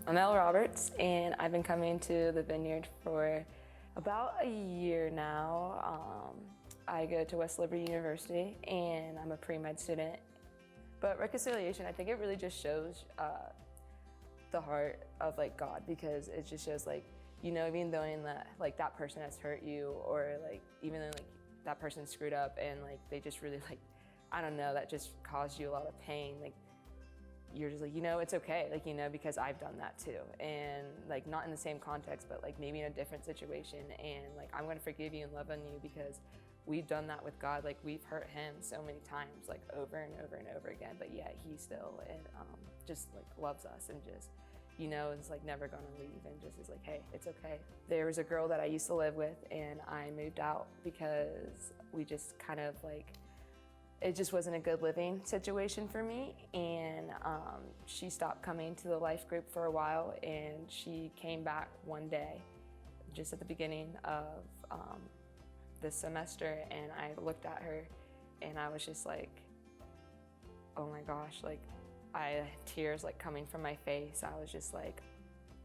I'm Elle Roberts, and I've been coming to the Vineyard for about a year now. I go to West Liberty University, and I'm a pre-med student. But reconciliation, I think it really just shows the heart of like God, because it just shows like, you know, even knowing that like that person has hurt you, or like even though like that person screwed up and like they just really like, I don't know, that just caused you a lot of pain. Like you're just like, you know, it's okay, like, you know, because I've done that too. And like, not in the same context, but like maybe in a different situation. And like, I'm gonna forgive you and love on you because we've done that with God. Like we've hurt him so many times, like over and over and over again, but yet he still just like loves us and just, you know, is like never gonna leave and just is like, hey, it's okay. There was a girl that I used to live with, and I moved out because we just kind of like, it just wasn't a good living situation for me. And she stopped coming to the life group for a while, and she came back one day just at the beginning of this semester, and I looked at her and I was just like, oh my gosh, like I had tears like coming from my face. I was just like,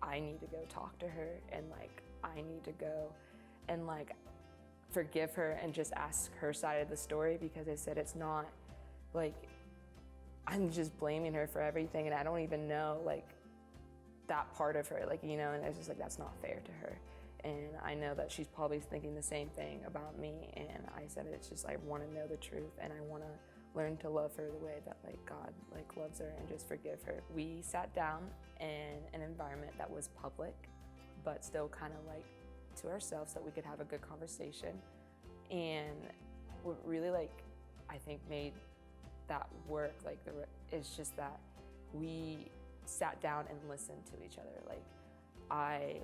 I need to go talk to her, and like I need to go and like forgive her and just ask her side of the story, because I said it's not like I'm just blaming her for everything, and I don't even know like that part of her, like, you know, and it's just like, that's not fair to her. And I know that she's probably thinking the same thing about me. And I said, it's just, I want to know the truth, and I want to learn to love her the way that like God like loves her, and just forgive her. We sat down in an environment that was public, but still kind of like to ourselves, so that we could have a good conversation. And what really like I think made that work like is just that we sat down and listened to each other. Like I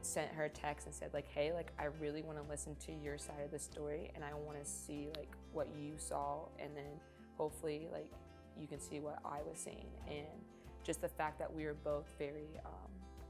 sent her a text and said like, hey, like I really want to listen to your side of the story, and I want to see like what you saw, and then hopefully like you can see what I was seeing. And just the fact that we were both very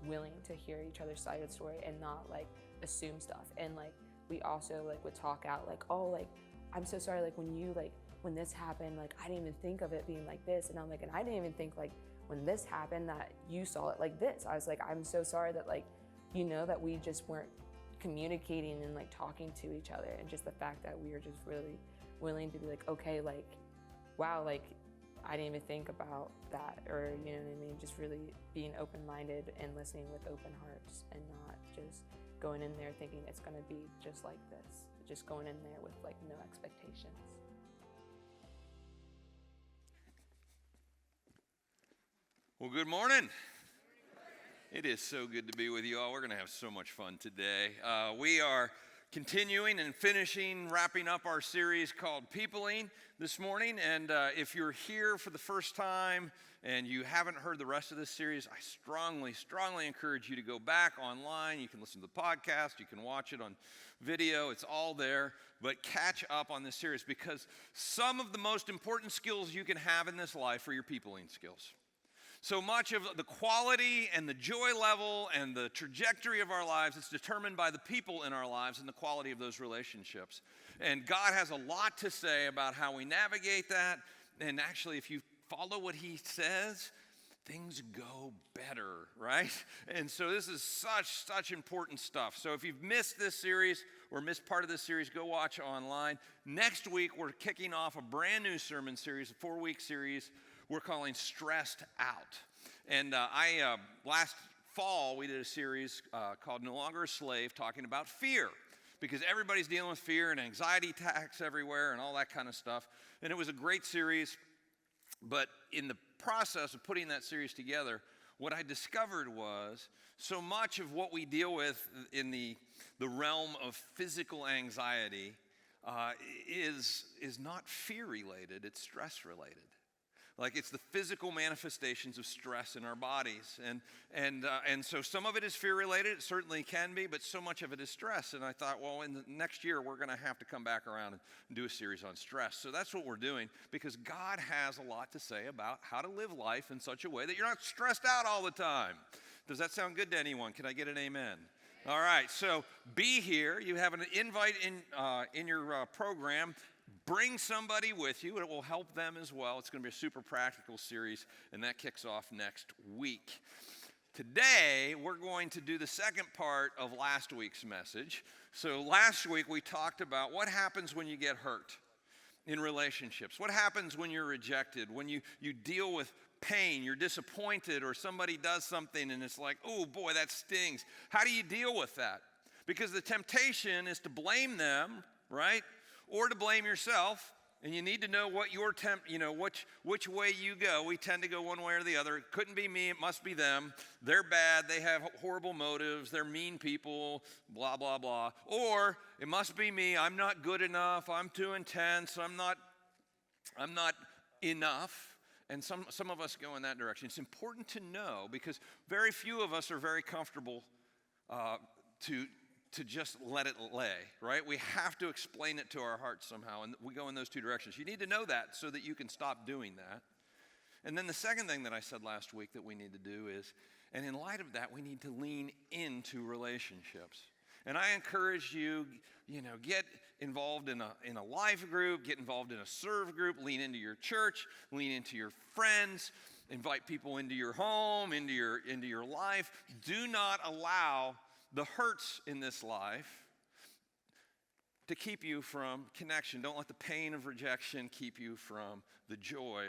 willing to hear each other's side of the story and not like assume stuff. And like we also like would talk out like, oh, like I'm so sorry, like when this happened, like I didn't even think of it being like this. And I'm like, and I didn't even think like when this happened that you saw it like this. I was like, I'm so sorry that like, you know, that we just weren't communicating and like talking to each other. And just the fact that we were just really willing to be like, okay, like, wow, like I didn't even think about that, or you know what I mean? Just really being open-minded and listening with open hearts, and not just going in there thinking it's gonna be just like this. Just going in there with like no expectations. Well, good morning. It is so good to be with you all. We're going to have so much fun today. We are continuing and wrapping up our series called Peopling this morning. And if you're here for the first time and you haven't heard the rest of this series, I strongly, strongly encourage you to go back online. You can listen to the podcast. You can watch it on video. It's all there. But catch up on this series, because some of the most important skills you can have in this life are your peopling skills. So much of the quality and the joy level and the trajectory of our lives is determined by the people in our lives and the quality of those relationships. And God has a lot to say about how we navigate that. And actually, if you follow what he says, things go better, right? And so this is such important stuff. So if you've missed this series or missed part of this series, go watch online. Next week, we're kicking off a brand new sermon series, a 4-week series we're calling Stressed Out. And last fall, we did a series called No Longer a Slave, talking about fear, because everybody's dealing with fear and anxiety attacks everywhere and all that kind of stuff. And it was a great series. But in the process of putting that series together, what I discovered was so much of what we deal with in the realm of physical anxiety is not fear-related, it's stress-related. Like it's the physical manifestations of stress in our bodies. And so some of it is fear-related, it certainly can be, but so much of it is stress. And I thought, well, in the next year, we're going to have to come back around and do a series on stress. So that's what we're doing, because God has a lot to say about how to live life in such a way that you're not stressed out all the time. Does that sound good to anyone? Can I get an amen? All right, so be here. You have an invite in your program. Bring somebody with you. It will help them as well. It's going to be a super practical series, and that kicks off next week. Today, we're going to do the second part of last week's message. So last week, we talked about what happens when you get hurt in relationships. What happens when you're rejected, when you deal with pain, you're disappointed, or somebody does something and it's like, oh boy, that stings. How do you deal with that? Because the temptation is to blame them, right? Or to blame yourself. And you need to know what your which way you go. We tend to go one way or the other. It couldn't be me, it must be them. They're bad, they have horrible motives, they're mean people, blah, blah, blah. Or it must be me, I'm not good enough, I'm too intense, I'm not enough. And some of us go in that direction. It's important to know because very few of us are very comfortable to just let it lay, right? We have to explain it to our hearts somehow, and we go in those two directions. You need to know that so that you can stop doing that. And then the second thing that I said last week that we need to do is, and in light of that, we need to lean into relationships. And I encourage you, get involved in a life group, get involved in a serve group, lean into your church, lean into your friends, invite people into your home, into your life. Do not allow the hurts in this life to keep you from connection. Don't let the pain of rejection keep you from the joy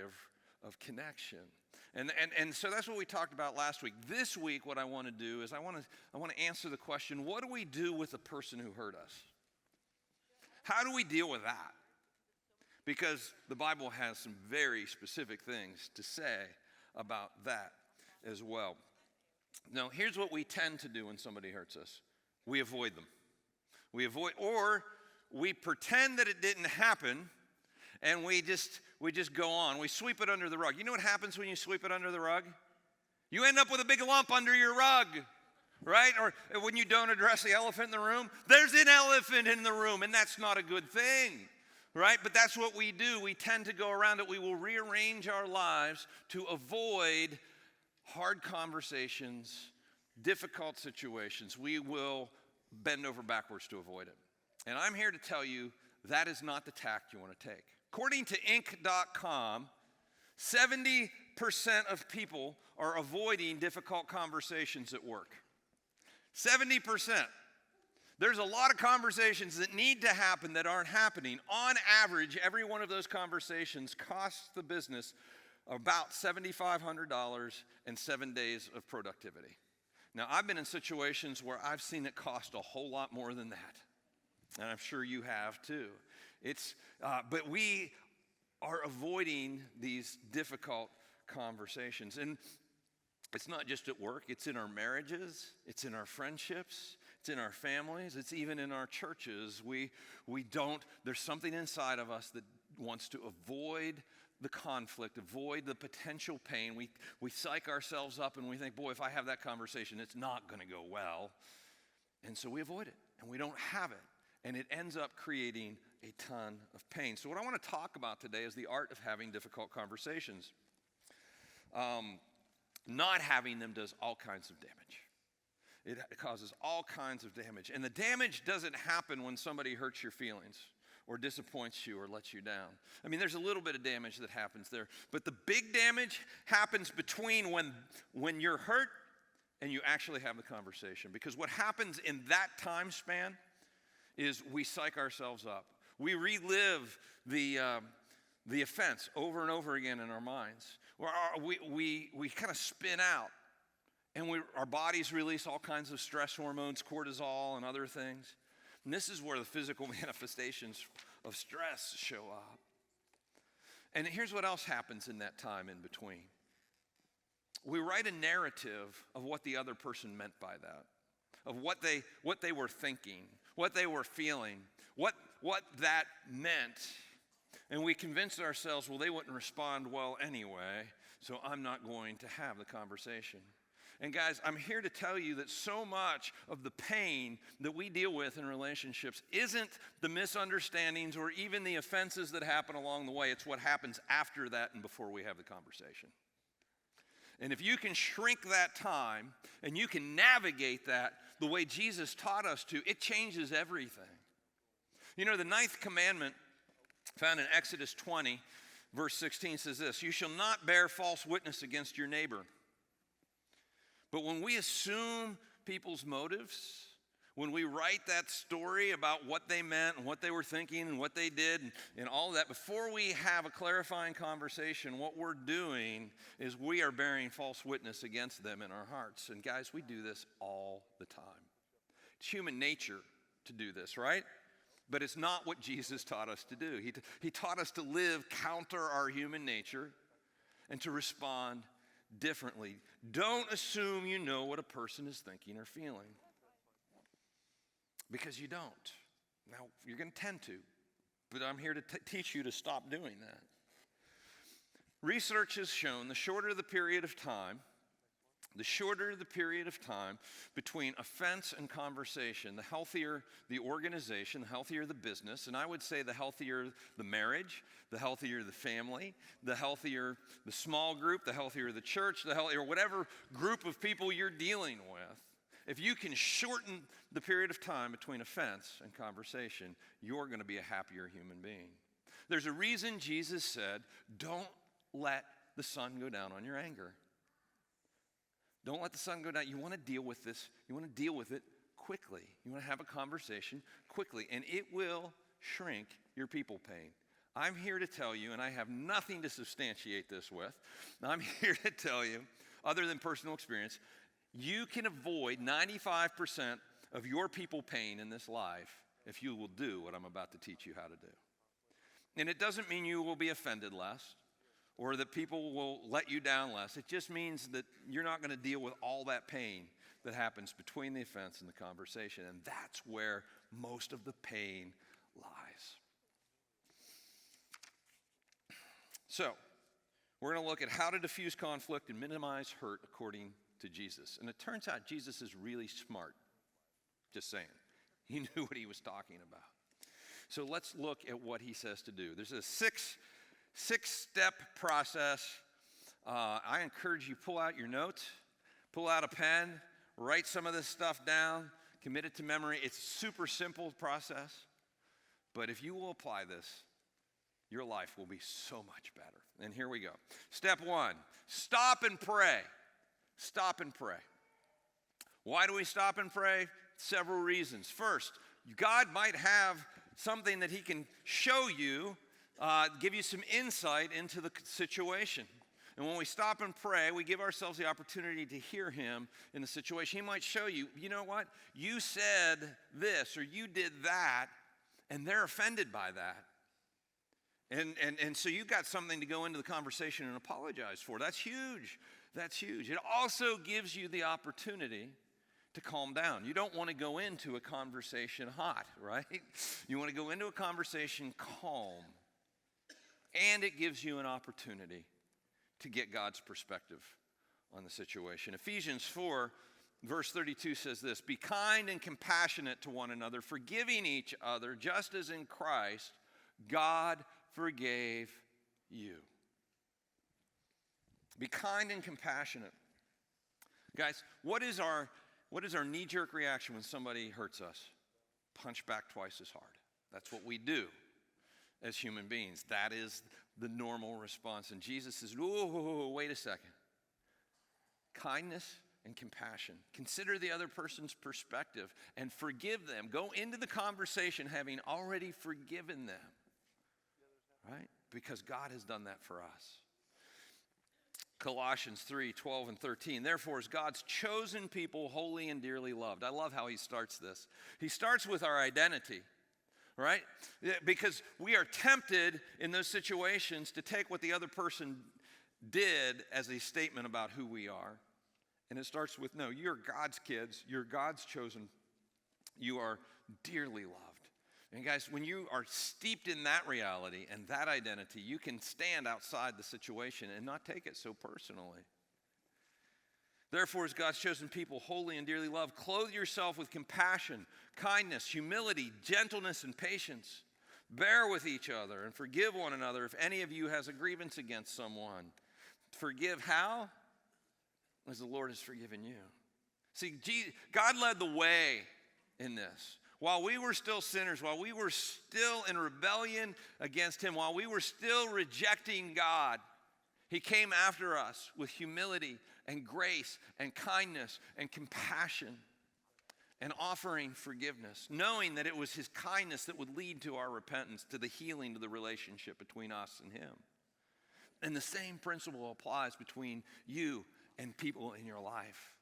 of connection. And so that's what we talked about last week. This week, what I want to do is I want to answer the question, what do we do with the person who hurt us? How do we deal with that? Because the Bible has some very specific things to say about that as well. Now, here's what we tend to do when somebody hurts us. We avoid them. Or we pretend that it didn't happen, and we just go on. We sweep it under the rug. You know what happens when you sweep it under the rug? You end up with a big lump under your rug, right? Or when you don't address the elephant in the room, there's an elephant in the room, and that's not a good thing, right? But that's what we do. We tend to go around it. We will rearrange our lives to avoid hard conversations, difficult situations. We will bend over backwards to avoid it. And I'm here to tell you that is not the tack you want to take. According to Inc.com, 70% of people are avoiding difficult conversations at work. 70%. There's a lot of conversations that need to happen that aren't happening. On average, every one of those conversations costs the business about $7,500 and 7 days of productivity. Now, I've been in situations where I've seen it cost a whole lot more than that. And I'm sure you have too. But we are avoiding these difficult conversations. And it's not just at work, it's in our marriages, it's in our friendships, it's in our families, it's even in our churches. There's something inside of us that wants to avoid the conflict, avoid the potential pain. We psych ourselves up and we think, boy, if I have that conversation, it's not going to go well. And so we avoid it and we don't have it. And it ends up creating a ton of pain. So what I want to talk about today is the art of having difficult conversations. Not having them does all kinds of damage. It causes all kinds of damage. And the damage doesn't happen when somebody hurts your feelings or disappoints you or lets you down. I mean, there's a little bit of damage that happens there. But the big damage happens between when you're hurt and you actually have the conversation. Because what happens in that time span is we psych ourselves up. We relive the offense over and over again in our minds. We kind of spin out. And our bodies release all kinds of stress hormones, cortisol and other things. And this is where the physical manifestations of stress show up. And here's what else happens in that time in between. We write a narrative of what the other person meant by that, of what they were thinking, what they were feeling, what that meant. And we convince ourselves, well, they wouldn't respond well anyway, so I'm not going to have the conversation. And guys, I'm here to tell you that so much of the pain that we deal with in relationships isn't the misunderstandings or even the offenses that happen along the way. It's what happens after that and before we have the conversation. And if you can shrink that time and you can navigate that the way Jesus taught us to, it changes everything. You know, the 9th commandment found in Exodus 20, verse 16 says this, "You shall not bear false witness against your neighbor, But when we assume people's motives, when we write that story about what they meant and what they were thinking and what they did and all of that, before we have a clarifying conversation, what we're doing is we are bearing false witness against them in our hearts. And guys, we do this all the time. It's human nature to do this, right? But it's not what Jesus taught us to do. He taught us to live counter our human nature and to respond differently. Don't assume you know what a person is thinking or feeling, because you don't. Now, you're going to tend to, but I'm here to teach you to stop doing that. Research has shown the shorter the period of time between offense and conversation, the healthier the organization, the healthier the business, and I would say the healthier the marriage, the healthier the family, the healthier the small group, the healthier the church, the healthier whatever group of people you're dealing with. If you can shorten the period of time between offense and conversation, you're going to be a happier human being. There's a reason Jesus said, don't let the sun go down on your anger. Don't let the sun go down. You want to deal with this. You want to deal with it quickly. You want to have a conversation quickly, and it will shrink your people pain. I'm here to tell you, and I have nothing to substantiate this with, I'm here to tell you, other than personal experience, you can avoid 95% of your people pain in this life if you will do what I'm about to teach you how to do. And it doesn't mean you will be offended less or that people will let you down less. It just means that you're not going to deal with all that pain that happens between the offense and the conversation. And that's where most of the pain lies. So, we're going to look at how to diffuse conflict and minimize hurt according to Jesus. And it turns out Jesus is really smart. Just saying. He knew what he was talking about. So let's look at what he says to do. There's a six-step process. I encourage you, pull out your notes, pull out a pen, write some of this stuff down, commit it to memory. It's a super simple process. But if you will apply this, your life will be so much better. And here we go. Step 1, stop and pray. Stop and pray. Why do we stop and pray? Several reasons. First, God might have something that he can show you, give you some insight into the situation. And when we stop and pray, we give ourselves the opportunity to hear him in the situation. He might show you, you know what? You said this or you did that, and they're offended by that. And so you got something to go into the conversation and apologize for. That's huge. That's huge. It also gives you the opportunity to calm down. You don't want to go into a conversation hot, right? You want to go into a conversation calm. And it gives you an opportunity to get God's perspective on the situation. Ephesians 4, verse 32 says this, "Be kind and compassionate to one another, forgiving each other, just as in Christ God forgave you." Be kind and compassionate. Guys, what is our knee-jerk reaction when somebody hurts us? Punch back twice as hard. That's what we do as human beings. That is the normal response. And Jesus says, whoa, wait a second. Kindness and compassion. Consider the other person's perspective and forgive them. Go into the conversation having already forgiven them. Right? Because God has done that for us. Colossians 3, 12 and 13. "Therefore, as God's chosen people, holy and dearly loved." I love how he starts this. He starts with our identity, right? Because we are tempted in those situations to take what the other person did as a statement about who we are. And it starts with, no, you're God's kids. You're God's chosen. You are dearly loved. And guys, when you are steeped in that reality and that identity, you can stand outside the situation and not take it so personally. "Therefore, as God's chosen people, holy and dearly loved, clothe yourself with compassion, kindness, humility, gentleness, and patience. Bear with each other and forgive one another if any of you has a grievance against someone. Forgive how? As the Lord has forgiven you." See, God led the way in this. While we were still sinners, while we were still in rebellion against him, while we were still rejecting God, He came after us with humility and grace and kindness and compassion and offering forgiveness, knowing that it was his kindness that would lead to our repentance, to the healing of the relationship between us and him. And the same principle applies between you and people in your life.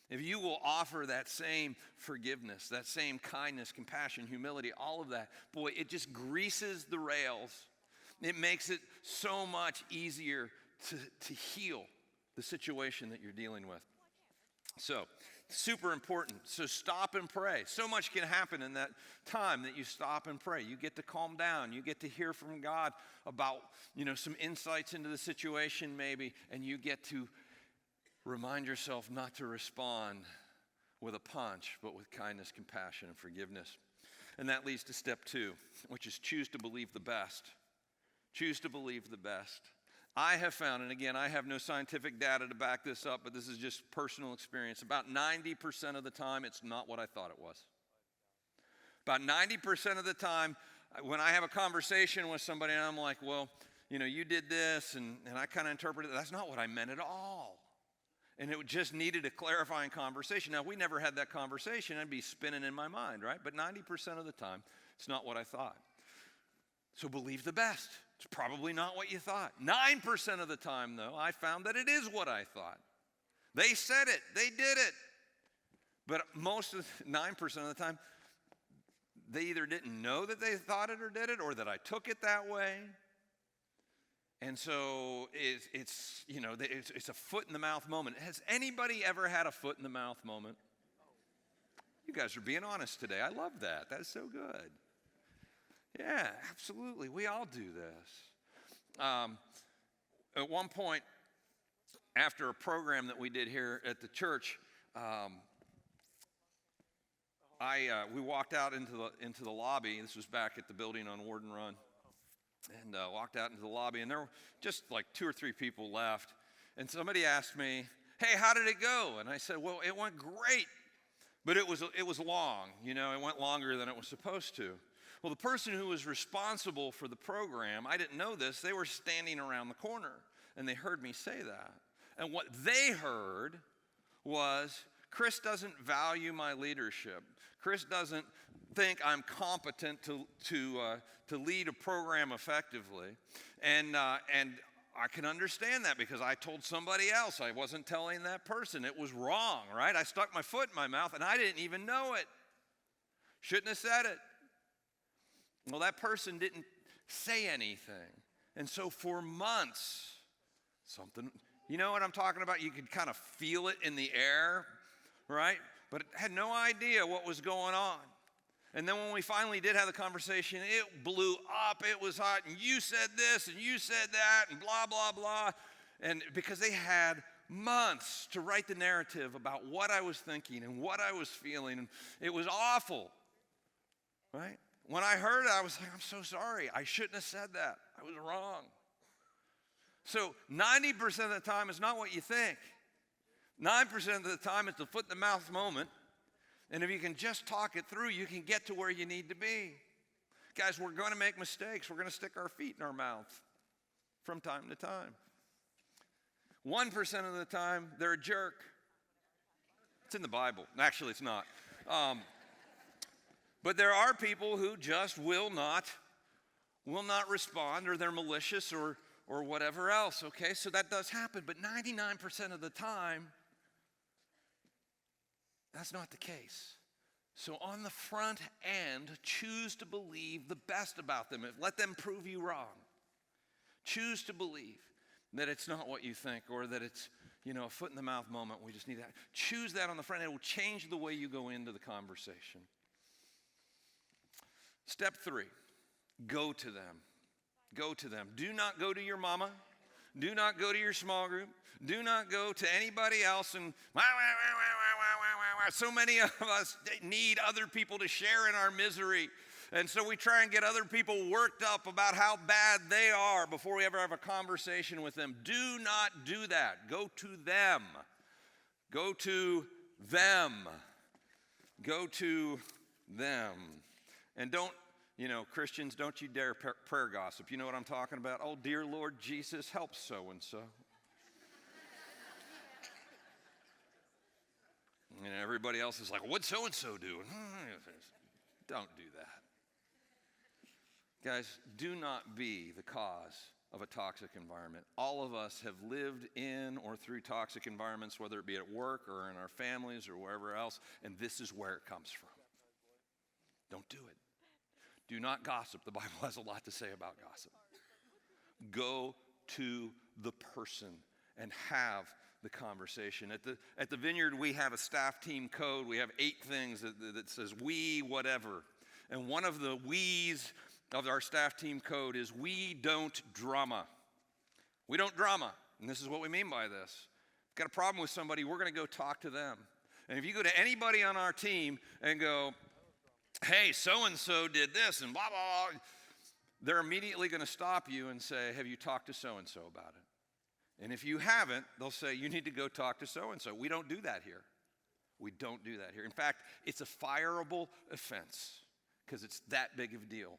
If you will offer that same forgiveness, that same kindness, compassion, humility, all of that, boy, it just greases the rails. It makes it so much easier to heal the situation that you're dealing with. So, super important. So stop and pray. So much can happen in that time that you stop and pray. You get to calm down. You get to hear from God about, some insights into the situation maybe, and you get to remind yourself not to respond with a punch, but with kindness, compassion, and forgiveness. And that leads to step 2, which is choose to believe the best. Choose to believe the best. I have found, and again, I have no scientific data to back this up, but this is just personal experience. About 90% of the time, it's not what I thought it was. About 90% of the time, when I have a conversation with somebody and I'm like, well, you did this, and I kind of interpreted it, that's not what I meant at all. And it just needed a clarifying conversation. Now, if we never had that conversation, I'd be spinning in my mind, right? But 90% of the time, it's not what I thought. So believe the best. It's probably not what you thought. 9% of the time, though, I found that it is what I thought. They said it. They did it. But 9% of the time, they either didn't know that they thought it or did it, or that I took it that way. And so it's a foot-in-the-mouth moment. Has anybody ever had a foot-in-the-mouth moment? You guys are being honest today. I love that. That is so good. Yeah, absolutely. We all do this. At one point, after a program that we did here at the church, we walked out into the lobby. This was back at the building on Warden Run, and walked out into the lobby, and there were just like 2 or 3 people left. And somebody asked me, "Hey, how did it go?" And I said, "Well, it went great, but it was long. It went longer than it was supposed to." Well, the person who was responsible for the program, I didn't know this, they were standing around the corner, and they heard me say that. And what they heard was, Chris doesn't value my leadership. Chris doesn't think I'm competent to lead a program effectively. And I can understand that, because I told somebody else. I wasn't telling that person. It was wrong, right? I stuck my foot in my mouth, and I didn't even know it. Shouldn't have said it. Well, that person didn't say anything. And so for months, you know what I'm talking about? You could kind of feel it in the air, right? But had no idea what was going on. And then when we finally did have the conversation, it blew up. It was hot. And you said this, and you said that, and blah, blah, blah. And because they had months to write the narrative about what I was thinking and what I was feeling. And it was awful, right? When I heard it, I was like, I'm so sorry. I shouldn't have said that. I was wrong. So 90% of the time, it's not what you think. 9% of the time, it's the foot-in-the-mouth moment. And if you can just talk it through, you can get to where you need to be. Guys, we're going to make mistakes. We're going to stick our feet in our mouth from time to time. 1% of the time, they're a jerk. It's in the Bible. Actually, it's not. But there are people who just will not respond, or they're malicious or whatever else, okay? So that does happen, but 99% of the time, that's not the case. So on the front end, choose to believe the best about them. Let them prove you wrong. Choose to believe that it's not what you think, or that it's, a foot-in-the-mouth moment. We just need that. Choose that on the front end. It will change the way you go into the conversation. Step 3, go to them. Go to them. Do not go to your mama. Do not go to your small group. Do not go to anybody else. And so many of us need other people to share in our misery. And so we try and get other people worked up about how bad they are before we ever have a conversation with them. Do not do that. Go to them. Go to them. Go to them. And don't You know, Christians, don't you dare prayer gossip. You know what I'm talking about? Oh, dear Lord Jesus, help so-and-so. And everybody else is like, what's so-and-so doing? Don't do that. Guys, do not be the cause of a toxic environment. All of us have lived in or through toxic environments, whether it be at work or in our families or wherever else, and this is where it comes from. Don't do it. Do not gossip. The Bible has a lot to say about gossip. Go to the person and have the conversation. At the Vineyard, we have a staff team code. We have 8 things that says we whatever. And one of the we's of our staff team code is we don't drama. We don't drama. And this is what we mean by this. Got a problem with somebody, we're going to go talk to them. And if you go to anybody on our team and go, hey, so-and-so did this and blah, blah, blah, they're immediately going to stop you and say, have you talked to so-and-so about it? And if you haven't, they'll say, you need to go talk to so-and-so. We don't do that here. We don't do that here. In fact, it's a fireable offense because it's that big of a deal.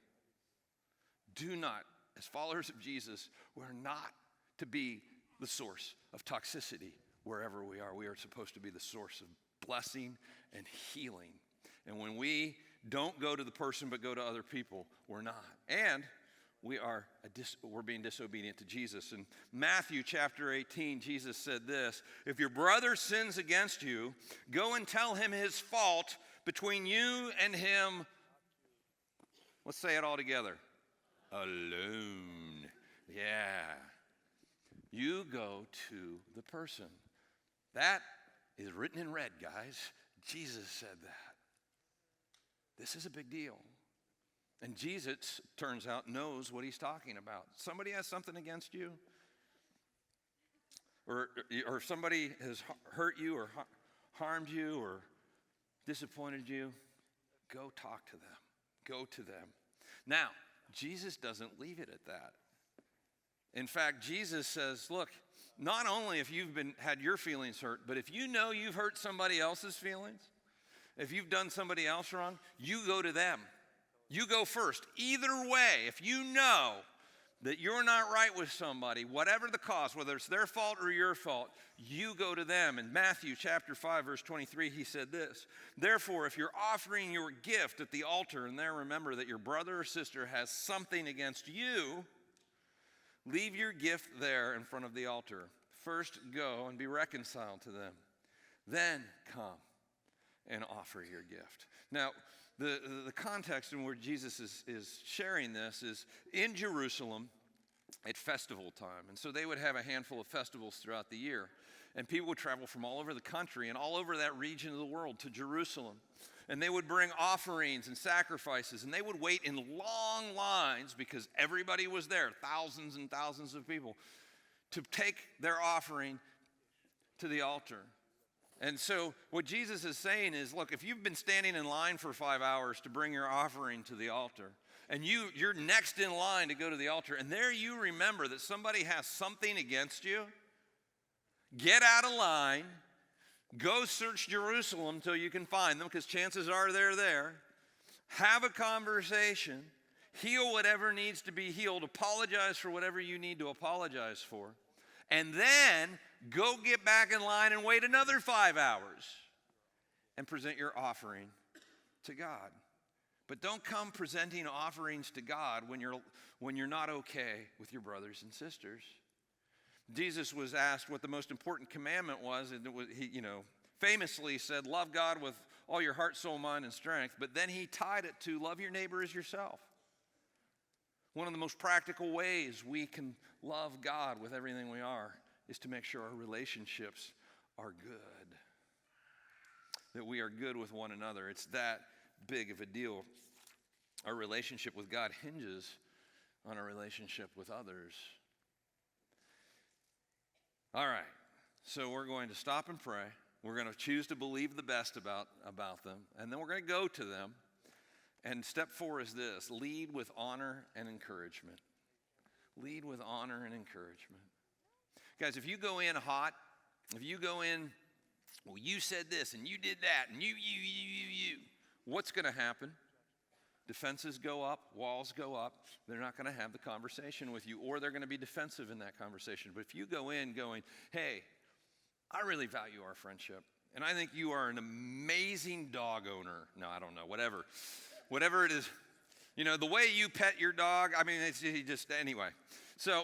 Do not, as followers of Jesus, we're not to be the source of toxicity wherever we are. We are supposed to be the source of blessing and healing. And when we don't go to the person but go to other people, we're not. And we're being disobedient to Jesus. In Matthew chapter 18, Jesus said this, if your brother sins against you, go and tell him his fault between you and him. Let's say it all together. Alone. Yeah. You go to the person. That is written in red, guys. Jesus said that. This is a big deal. And Jesus, turns out, knows what he's talking about. Somebody has something against you, or somebody has hurt you or harmed you or disappointed you, go talk to them. Go to them. Now, Jesus doesn't leave it at that. In fact, Jesus says, look, not only if you've had your feelings hurt, but if you know you've hurt somebody else's feelings, if you've done somebody else wrong, you go to them. You go first. Either way, if you know that you're not right with somebody, whatever the cause, whether it's their fault or your fault, you go to them. In Matthew chapter 5, verse 23, he said this, therefore, if you're offering your gift at the altar and there remember that your brother or sister has something against you, leave your gift there in front of the altar. First go and be reconciled to them. Then come and offer your gift. Now, the context in where Jesus is sharing this is in Jerusalem at festival time. And so they would have a handful of festivals throughout the year. And people would travel from all over the country and all over that region of the world to Jerusalem. And they would bring offerings and sacrifices. And they would wait in long lines because everybody was there, thousands and thousands of people, to take their offering to the altar. And so what Jesus is saying is, look, if you've been standing in line for 5 hours to bring your offering to the altar, and you're next in line to go to the altar, and there you remember that somebody has something against you, get out of line, go search Jerusalem until you can find them, because chances are they're there. Have a conversation, heal whatever needs to be healed, apologize for whatever you need to apologize for, and then go get back in line and wait another 5 hours and present your offering to God. But don't come presenting offerings to God when you're not okay with your brothers and sisters. Jesus was asked what the most important commandment was, and he famously said, love God with all your heart, soul, mind, and strength. But then he tied it to love your neighbor as yourself. One of the most practical ways we can love God with everything we are is to make sure our relationships are good, that we are good with one another. It's that big of a deal. Our relationship with God hinges on our relationship with others. All right, so we're going to stop and pray. We're going to choose to believe the best about them, and then we're going to go to them. And step 4 is this: lead with honor and encouragement. Lead with honor and encouragement. Guys, if you go in hot, if you go in, well, you said this and you did that and you, what's going to happen? defenses go up, walls go up, they're not going to have the conversation with you, or they're going to be defensive in that conversation. But if you go in going, hey, I really value our friendship, and I think you are an amazing dog owner. No, I don't know, whatever it is. You know, the way you pet your dog, I mean, it's just, anyway. So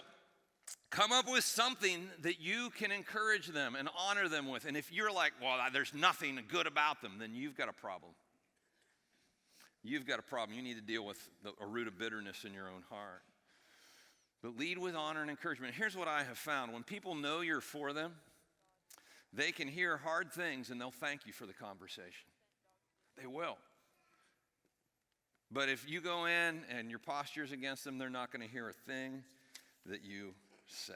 come up with something that you can encourage them and honor them with. And if you're like, well, there's nothing good about them, then you've got a problem. You've got a problem. You need to deal with a root of bitterness in your own heart. But lead with honor and encouragement. Here's what I have found. When people know you're for them, they can hear hard things and they'll thank you for the conversation. They will. But if you go in and your posture is against them, they're not going to hear a thing that you say.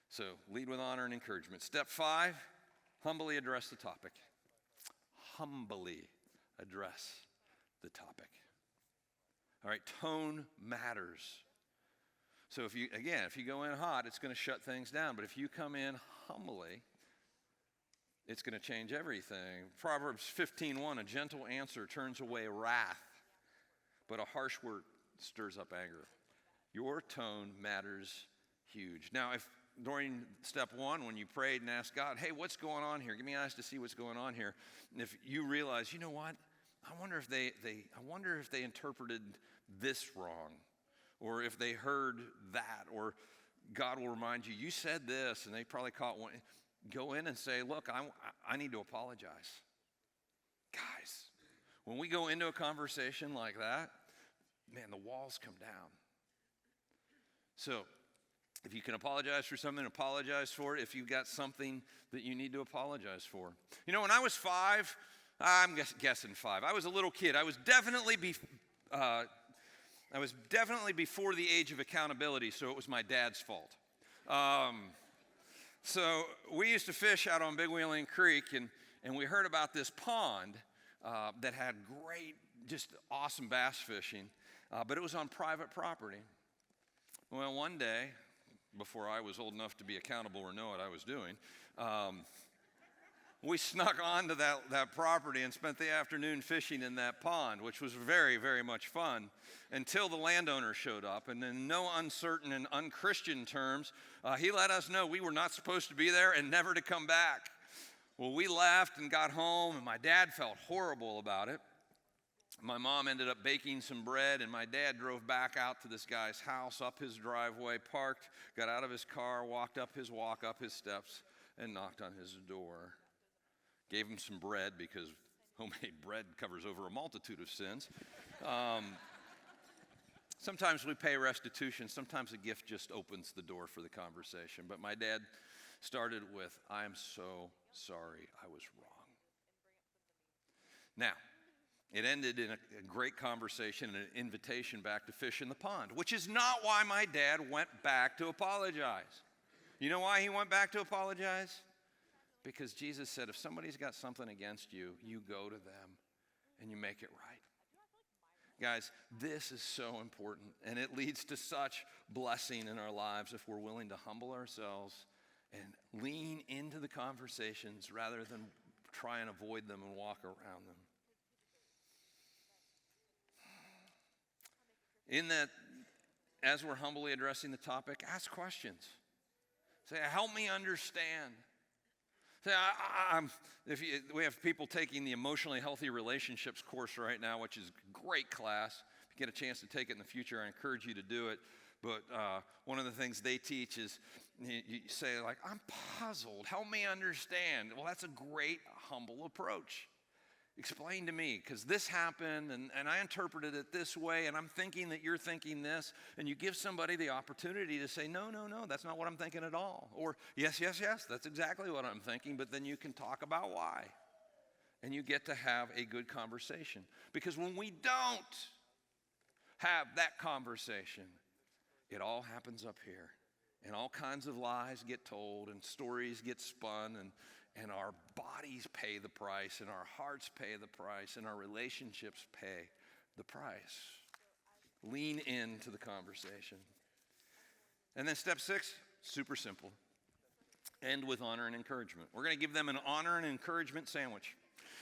So lead with honor and encouragement. Step 5, humbly address the topic. Humbly address the topic. All right, tone matters. So if you go in hot, it's going to shut things down. But if you come in humbly, it's going to change everything. Proverbs 15:1, a gentle answer turns away wrath, but a harsh word stirs up anger. Your tone matters huge. Now, if during step 1, when you prayed and asked God, hey, what's going on here? Give me eyes to see what's going on here. And if you realize, you know what? I wonder if they interpreted this wrong, or if they heard that, or God will remind you, you said this, and they probably caught one. Go in and say, look, I need to apologize. Guys, when we go into a conversation like that, man, the walls come down. So if you can apologize for something, apologize for it. If you've got something that you need to apologize for. You know, when I was 5, I'm guessing 5. I was a little kid. I was definitely before the age of accountability, so it was my dad's fault. So we used to fish out on Big Wheeling Creek, and we heard about this pond that had great, just awesome bass fishing, but it was on private property. Well, one day, before I was old enough to be accountable or know what I was doing, we snuck onto that property and spent the afternoon fishing in that pond, which was very, very much fun, until the landowner showed up. And in no uncertain and unchristian terms, he let us know we were not supposed to be there and never to come back. Well, we left and got home, and my dad felt horrible about it. My mom ended up baking some bread, and my dad drove back out to this guy's house, up his driveway, parked, got out of his car, walked up his steps, and knocked on his door. Gave him some bread, because homemade bread covers over a multitude of sins. Sometimes we pay restitution. Sometimes a gift just opens the door for the conversation. But my dad started with, I am so sorry, I was wrong. Now, it ended in a great conversation and an invitation back to fish in the pond, which is not why my dad went back to apologize. You know why he went back to apologize? Because Jesus said, if somebody's got something against you, you go to them and you make it right. Guys, this is so important, and it leads to such blessing in our lives if we're willing to humble ourselves and lean into the conversations rather than try and avoid them and walk around them. In that, as we're humbly addressing the topic, ask questions. Say, help me understand. Say, we have people taking the Emotionally Healthy Relationships course right now, which is a great class. If you get a chance to take it in the future, I encourage you to do it. But one of the things they teach is you say, like, I'm puzzled. Help me understand. Well, that's a great, humble approach. Explain to me, because this happened, and I interpreted it this way, and I'm thinking that you're thinking this, and you give somebody the opportunity to say, no, that's not what I'm thinking at all. Or, yes, that's exactly what I'm thinking, but then you can talk about why. And you get to have a good conversation. Because when we don't have that conversation, it all happens up here. And all kinds of lies get told, and stories get spun, and our bodies pay the price, and our hearts pay the price, and our relationships pay the price. Lean into the conversation. And then step 6, super simple. End with honor and encouragement. We're going to give them an honor and encouragement sandwich.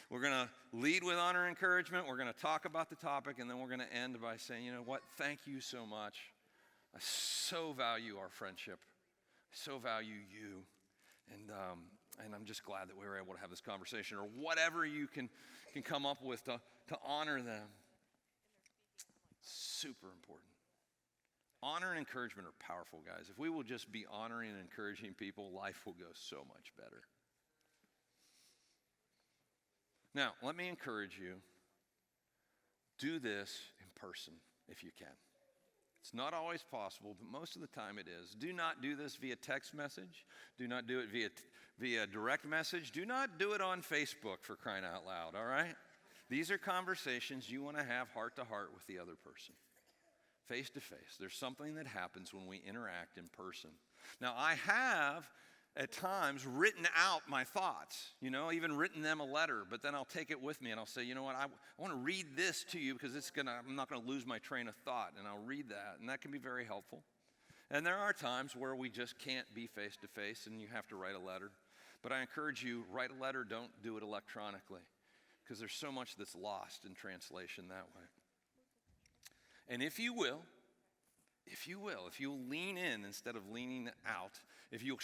We're going to lead with honor and encouragement. We're going to talk about the topic, and then we're going to end by saying, you know what, thank you so much. I so value our friendship. I so value you. And I'm just glad that we were able to have this conversation, or whatever you can come up with to honor them. Super important. Honor and encouragement are powerful, guys. If we will just be honoring and encouraging people, life will go so much better. Now, let me encourage you. Do this in person if you can. It's not always possible, but most of the time it is. Do not do this via text message. Do not do it via direct message. Do not do it on Facebook, for crying out loud, all right? These are conversations you want to have heart to heart with the other person, face to face. There's something that happens when we interact in person. Now, I have at times written out my thoughts, even written them a letter, but then I'll take it with me and I'll say, you know what, I want to read this to you because I'm not going to lose my train of thought, and I'll read that, and that can be very helpful. And there are times where we just can't be face to face and you have to write a letter. But I encourage you, write a letter, don't do it electronically, because there's so much that's lost in translation that way. And if you'll lean in instead of leaning out, if you'll